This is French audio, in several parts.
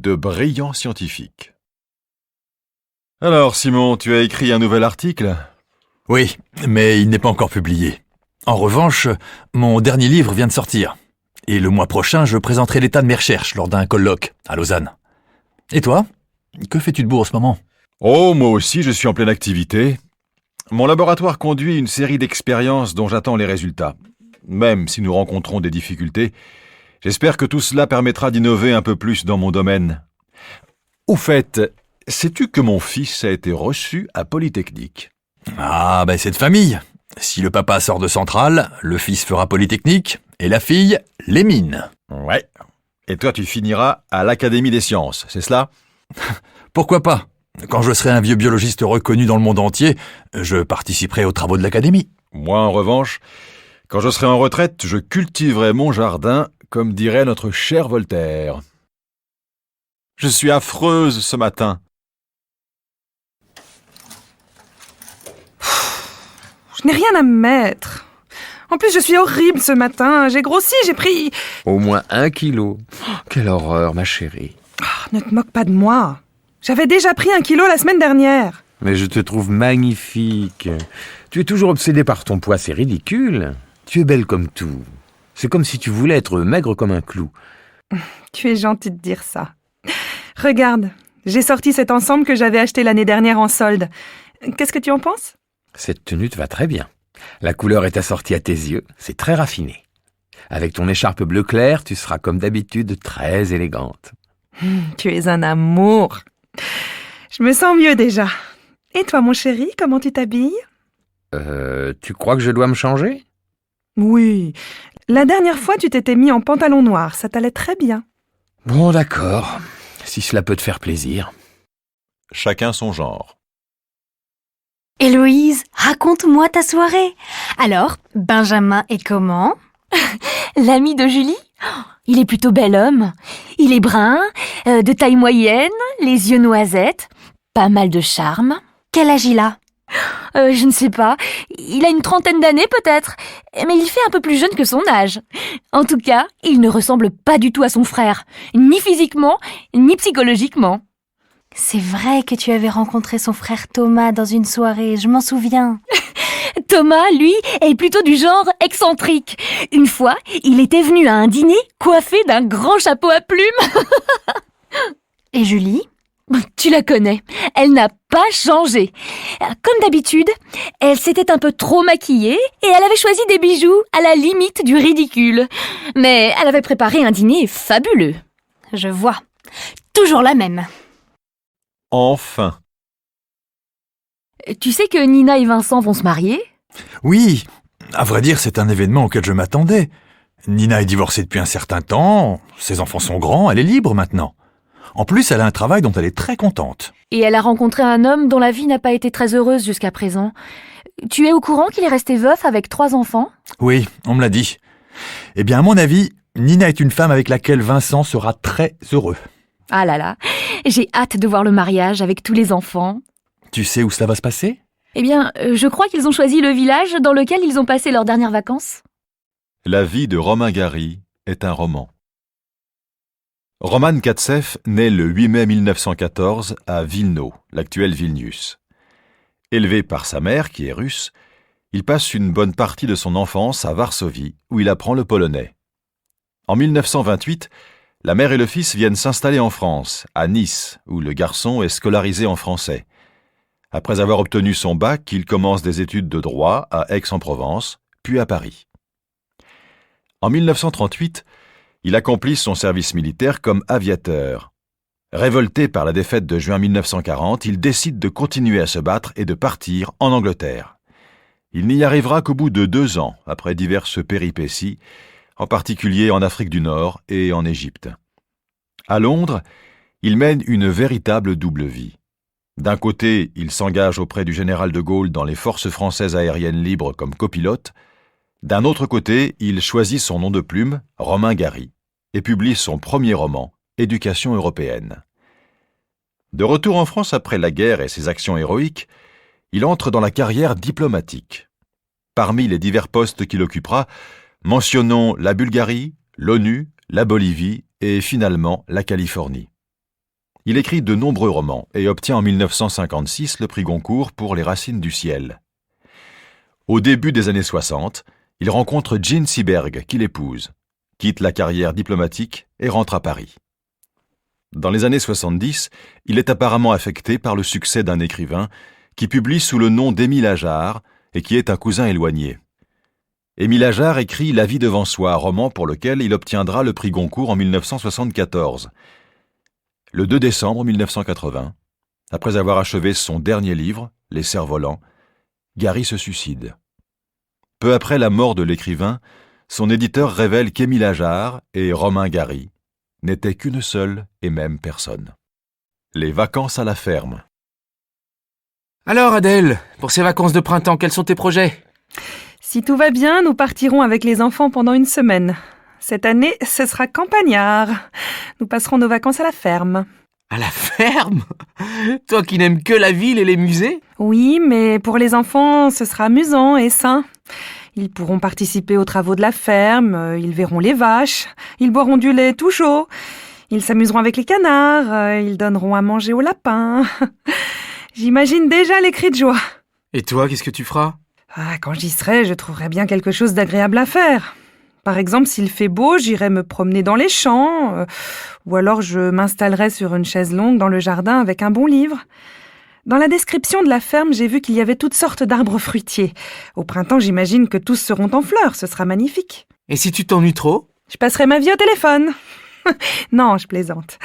de brillants scientifiques. Alors, Simon, tu as écrit un nouvel article ? Oui, mais il n'est pas encore publié. En revanche, mon dernier livre vient de sortir. Et le mois prochain, je présenterai l'état de mes recherches lors d'un colloque à Lausanne. Et toi ? Que fais-tu de beau en ce moment ? Oh, moi aussi, je suis en pleine activité. Mon laboratoire conduit une série d'expériences dont j'attends les résultats. Même si nous rencontrons des difficultés, j'espère que tout cela permettra d'innover un peu plus dans mon domaine. Au fait, sais-tu que mon fils a été reçu à Polytechnique ? Ah, c'est de famille. Si le papa sort de Centrale, le fils fera Polytechnique et la fille, les mines. Ouais. Et toi, tu finiras à l'Académie des sciences, c'est cela ? Pourquoi pas ? Quand je serai un vieux biologiste reconnu dans le monde entier, je participerai aux travaux de l'Académie. Moi, en revanche, quand je serai en retraite, je cultiverai mon jardin, comme dirait notre cher Voltaire. Je suis affreuse ce matin. Je n'ai rien à me mettre. En plus, je suis horrible ce matin. J'ai grossi, j'ai pris... Au moins 1 kilo. Oh, quelle horreur, ma chérie. Oh, ne te moque pas de moi. J'avais déjà pris 1 kilo la semaine dernière. Mais je te trouve magnifique. Tu es toujours obsédée par ton poids, c'est ridicule. Tu es belle comme tout. C'est comme si tu voulais être maigre comme un clou. Tu es gentil de dire ça. Regarde, j'ai sorti cet ensemble que j'avais acheté l'année dernière en solde. Qu'est-ce que tu en penses ? Cette tenue te va très bien. La couleur est assortie à tes yeux, c'est très raffiné. Avec ton écharpe bleu clair, tu seras comme d'habitude très élégante. Tu es un amour. Je me sens mieux déjà. Et toi, mon chéri, comment tu t'habilles ? Tu crois que je dois me changer ? Oui. La dernière fois, tu t'étais mis en pantalon noir. Ça t'allait très bien. Bon, d'accord. Si cela peut te faire plaisir. Chacun son genre. Héloïse, raconte-moi ta soirée. Alors, Benjamin est comment ? L'ami de Julie ? Il est plutôt bel homme. Il est brun, de taille moyenne, les yeux noisettes, pas mal de charme. Quel âge il a ? Je ne sais pas. Il a une 30aine d'années peut-être, mais il fait un peu plus jeune que son âge. En tout cas, il ne ressemble pas du tout à son frère, ni physiquement, ni psychologiquement. C'est vrai que tu avais rencontré son frère Thomas dans une soirée, je m'en souviens. Thomas, lui, est plutôt du genre excentrique. Une fois, il était venu à un dîner coiffé d'un grand chapeau à plumes. Et Julie ? Tu la connais, elle n'a pas changé. Comme d'habitude, elle s'était un peu trop maquillée et elle avait choisi des bijoux à la limite du ridicule. Mais elle avait préparé un dîner fabuleux. Je vois. Toujours la même. Enfin. Tu sais que Nina et Vincent vont se marier ? Oui, à vrai dire, c'est un événement auquel je m'attendais. Nina est divorcée depuis un certain temps, ses enfants sont grands, elle est libre maintenant. En plus, elle a un travail dont elle est très contente. Et elle a rencontré un homme dont la vie n'a pas été très heureuse jusqu'à présent. Tu es au courant qu'il est resté veuf avec 3 enfants ? Oui, on me l'a dit. Eh bien, à mon avis, Nina est une femme avec laquelle Vincent sera très heureux. Ah là là, j'ai hâte de voir le mariage avec tous les enfants. Tu sais où cela va se passer ? Eh bien, je crois qu'ils ont choisi le village dans lequel ils ont passé leurs dernières vacances. La vie de Romain Gary est un roman. Roman Katsev naît le 8 mai 1914 à Vilno, l'actuel Vilnius. Élevé par sa mère, qui est russe, il passe une bonne partie de son enfance à Varsovie, où il apprend le polonais. En 1928, la mère et le fils viennent s'installer en France, à Nice, où le garçon est scolarisé en français. Après avoir obtenu son bac, il commence des études de droit à Aix-en-Provence, puis à Paris. En 1938, il accomplit son service militaire comme aviateur. Révolté par la défaite de juin 1940, il décide de continuer à se battre et de partir en Angleterre. Il n'y arrivera qu'au bout de 2 ans, après diverses péripéties, en particulier en Afrique du Nord et en Égypte. À Londres, il mène une véritable double vie. D'un côté, il s'engage auprès du général de Gaulle dans les forces françaises aériennes libres comme copilote. D'un autre côté, il choisit son nom de plume, Romain Gary, et publie son premier roman, Éducation européenne. De retour en France après la guerre et ses actions héroïques, il entre dans la carrière diplomatique. Parmi les divers postes qu'il occupera, mentionnons la Bulgarie, l'ONU, la Bolivie et finalement la Californie. Il écrit de nombreux romans et obtient en 1956 le prix Goncourt pour Les Racines du ciel. Au début des années 60, il rencontre Jean Seberg, qu'il épouse, quitte la carrière diplomatique et rentre à Paris. Dans les années 70, il est apparemment affecté par le succès d'un écrivain qui publie sous le nom d'Émile Ajar et qui est un cousin éloigné. Émile Ajar écrit La vie devant soi, roman pour lequel il obtiendra le prix Goncourt en 1974. Le 2 décembre 1980, après avoir achevé son dernier livre, Les cerfs-volants, Gary se suicide. Peu après la mort de l'écrivain, son éditeur révèle qu'Émile Ajar et Romain Gary n'étaient qu'une seule et même personne. Les vacances à la ferme. Alors Adèle, pour ces vacances de printemps, quels sont tes projets ? Si tout va bien, nous partirons avec les enfants pendant une semaine. Cette année, ce sera campagnard. Nous passerons nos vacances à la ferme. À la ferme ? Toi qui n'aimes que la ville et les musées ? Oui, mais pour les enfants, ce sera amusant et sain. Ils pourront participer aux travaux de la ferme, ils verront les vaches, ils boiront du lait tout chaud, ils s'amuseront avec les canards, ils donneront à manger aux lapins. J'imagine déjà les cris de joie. Et toi, qu'est-ce que tu feras ? Quand j'y serai, je trouverai bien quelque chose d'agréable à faire. Par exemple, s'il fait beau, j'irai me promener dans les champs, ou alors je m'installerai sur une chaise longue dans le jardin avec un bon livre. Dans la description de la ferme, j'ai vu qu'il y avait toutes sortes d'arbres fruitiers. Au printemps, j'imagine que tous seront en fleurs, ce sera magnifique. Et si tu t'ennuies trop ? Je passerai ma vie au téléphone. Non, je plaisante.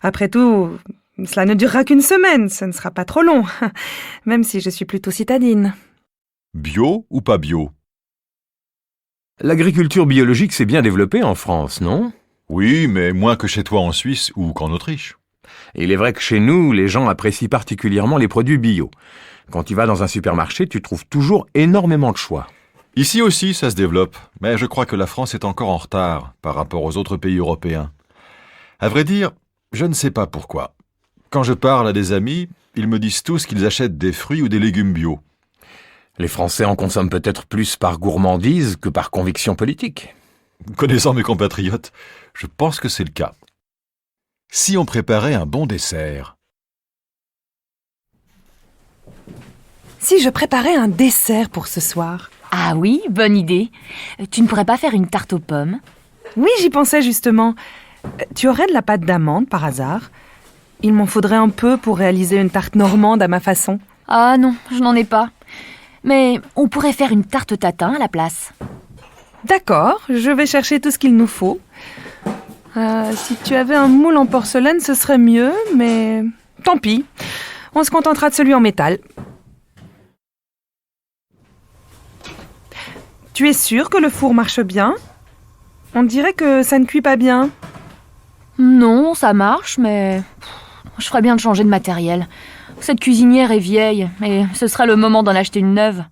Après tout, cela ne durera qu'une semaine, ce ne sera pas trop long, même si je suis plutôt citadine. Bio ou pas bio ? L'agriculture biologique s'est bien développée en France, non ? Oui, mais moins que chez toi en Suisse ou qu'en Autriche. Il est vrai que chez nous, les gens apprécient particulièrement les produits bio. Quand tu vas dans un supermarché, tu trouves toujours énormément de choix. Ici aussi, ça se développe, mais je crois que la France est encore en retard par rapport aux autres pays européens. À vrai dire, je ne sais pas pourquoi. Quand je parle à des amis, ils me disent tous qu'ils achètent des fruits ou des légumes bio. Les Français en consomment peut-être plus par gourmandise que par conviction politique. Connaissant mes compatriotes, je pense que c'est le cas. Si on préparait un bon dessert. Si je préparais un dessert pour ce soir. Ah oui, bonne idée. Tu ne pourrais pas faire une tarte aux pommes ? Oui, j'y pensais justement. Tu aurais de la pâte d'amande par hasard ? Il m'en faudrait un peu pour réaliser une tarte normande à ma façon. Ah non, je n'en ai pas. Mais on pourrait faire une tarte tatin à la place. D'accord, je vais chercher tout ce qu'il nous faut. Si tu avais un moule en porcelaine, ce serait mieux, mais tant pis. On se contentera de celui en métal. Tu es sûre que le four marche bien ? On dirait que ça ne cuit pas bien. Non, ça marche, mais je ferais bien de changer de matériel. Cette cuisinière est vieille, et ce sera le moment d'en acheter une neuve.